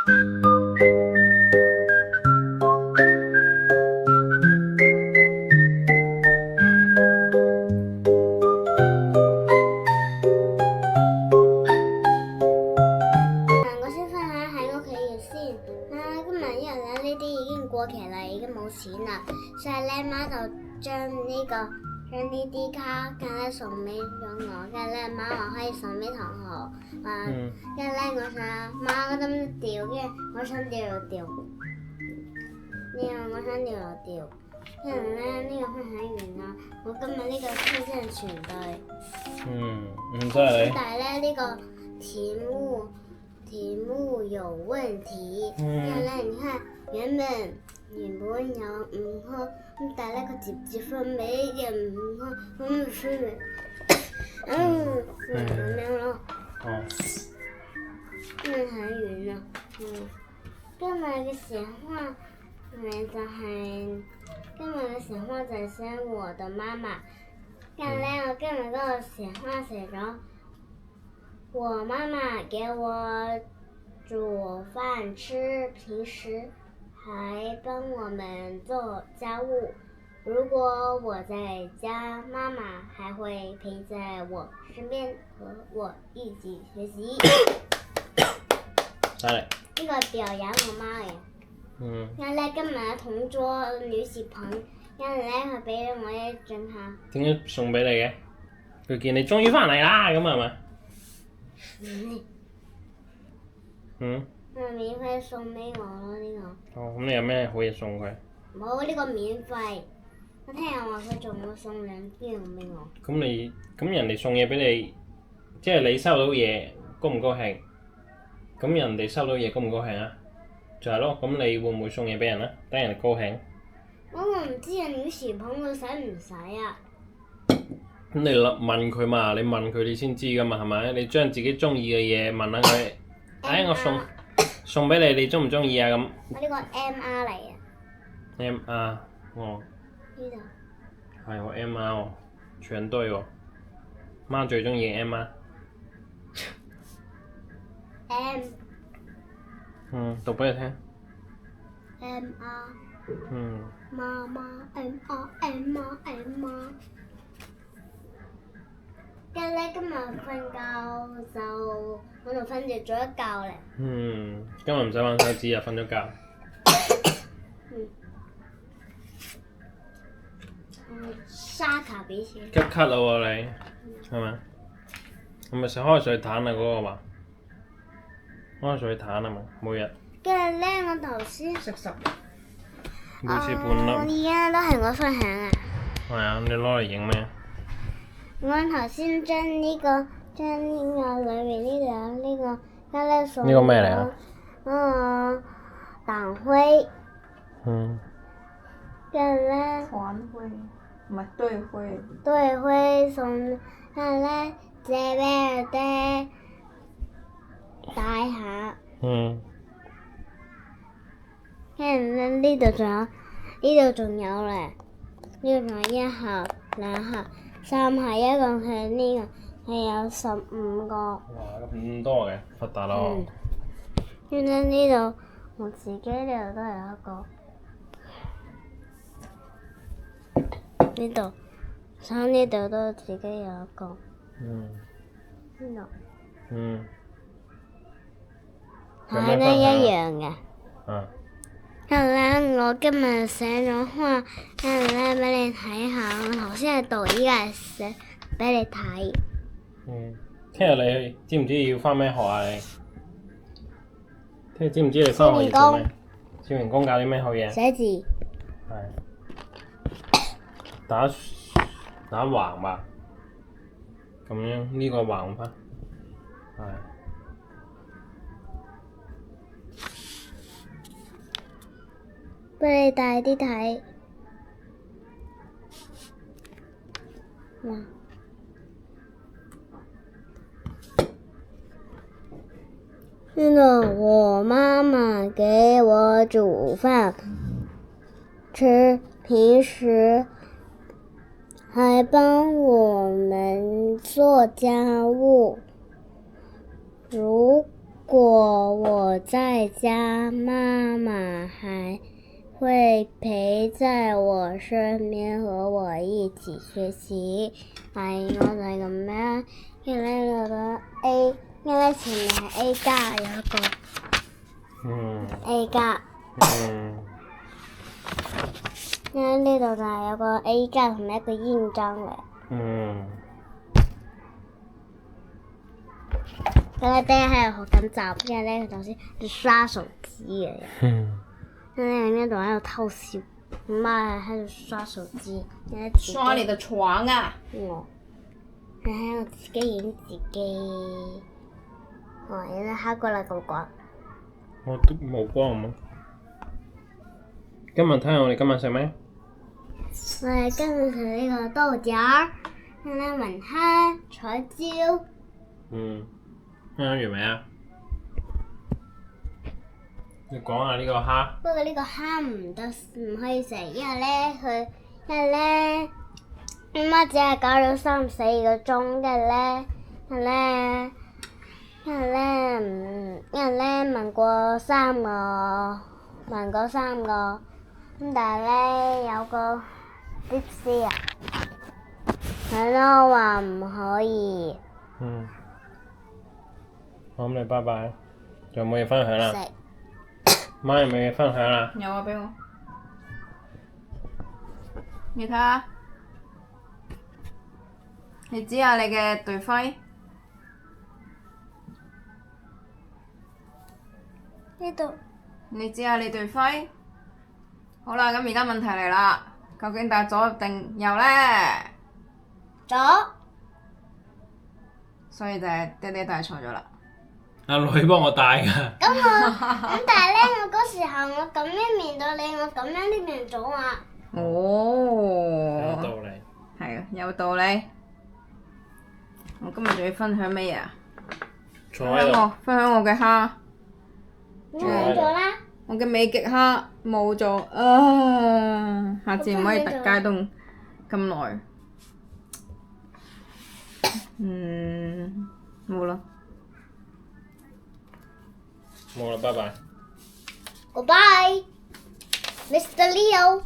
我先分享喺屋企嘅先。今日因為咧呢啲已經過期啦，已經冇錢啦，所以咧媽就將呢啲卡咧送俾咗我，跟住咧媽話可以送俾同學，跟住咧我想媽嗰陣掉，跟住我想掉就掉，我想掉就掉，跟住咧呢個分享完啦，我今日呢個先真係全對。唔使你。但係咧呢個題目有問題，因為咧你看原本有5科，咁但係咧佢直分俾嘅5科，咁咪分咪，咁樣咯。今日睇完啦，今日嘅閒話就係寫我的媽媽，跟住咧我今日嗰個閒話寫咗。我媽媽給我煮飯吃，平時還幫我們做家務。如果我在家，媽媽還會陪在我身邊和我一起學習。呢個表揚我媽嘅。因為咧今日同桌女士朋友，因為咧佢俾咗我一張卡。點解送俾你嘅？佢見你終於翻嚟啦，咁係咪？免費送俾我咯呢個。咁你有咩好嘢送佢？冇呢個免費，我聽人話佢仲會送2件俾我。咁人哋送嘢俾你，即係你收到嘢，高唔高興？咁人哋收到嘢高唔高興啊？就係咯，咁你會唔會送嘢俾人啊？等人哋高興。我唔知啊，女士朋友使唔使啊？咁你問佢嘛，你問佢你先知噶嘛，係咪？你將自己中意嘅嘢問下佢，我送俾你，你中唔中意啊？咁。我呢個 MR 嚟啊。MR，呢度。係喎 MR 喎，全對喎。媽最中意 MR。M。讀俾你聽。MR。媽媽 MR。跟住咧，今日瞓覺我就瞓着咗一覺咧。今日唔使玩手指啊，瞓咗覺。沙卡比起。急咳啦喎你，係咪？係咪食開水蛋啊嗰個話？開水蛋啊嘛，每日。跟住咧，我頭先食10。每次半粒。而家都係我分享啊。係啊，你攞嚟影咩？我頭先將呢個裏面呢度有呢個加咧送。呢個咩嚟啊？黨徽。跟住咧。團徽，唔係隊徽。隊徽送，跟住咧借俾我哋戴下。跟住咧呢度仲有咧，呢度仲有1盒、2盒、3盒，一共係呢個係有15個。哇！咁多嘅，發達咯。跟住呢度我自己呢度都有一個。呢度，所以呢度都自己有一個。呢度。係都一樣嘅。跟住咧，我今日寫咗開，跟住咧俾你睇下。我頭先係讀，依家係寫俾你睇。聽日你知唔知要返咩學啊？你聽日知唔知你返學要做咩？少年宮教啲咩好嘢？寫字。係。打橫吧。咁樣呢個橫法。係。俾你大啲睇。那個我媽媽給我煮飯吃，平時還幫我們做家務。如果我在家，媽媽還會陪在我身邊和我一起學習。係，我就係咁樣。跟住咧，我個 A，跟住咧前面係 A 加，有一個嗯 A 加。嗯跟住呢度就係有個 A 加同埋一個印章嘅。嗯跟住爹喺度學緊習，跟住咧佢頭先喺度刷手機嘅。嗯跟住呢度喺度偷笑，媽喺度刷手機。刷你的床啊！我喺度自己影自己。哦，原來黑過嚟咁講。我都冇光嘛。今日睇下我哋今日食咩？我哋今日食呢個豆角兒，跟住咧雲蝦、彩椒。嗯，啱完未啊？你講下呢個蝦。不過呢個蝦唔可以食，因為咧媽只係搞咗3-4個鐘，跟住咧問過三個，咁但係咧有個啲師啊，係咯話唔可以嗯。好，咁你拜拜。仲有冇嘢分享啦？食。媽有冇嘢分享啦？有啊，俾我。你睇下，你指下你嘅隊徽。呢度你指下你隊徽。好啦，咁而家問題嚟啦，究竟打左定右呢？左，所以就係爹哋帶錯咗啦。阿女幫我帶㗎。咁但係咧，我嗰時候我咁樣面對你，我咁樣呢邊左啊。哦。有道理。係啊，有道理。我今日仲要分享咩啊？坐喺度。分享我嘅蝦，我冇咗啦。我嘅美極蝦冇咗啊！下次唔可以特解凍咁耐。冇啦。冇啦，拜拜。Goodbye, Mr. Leo.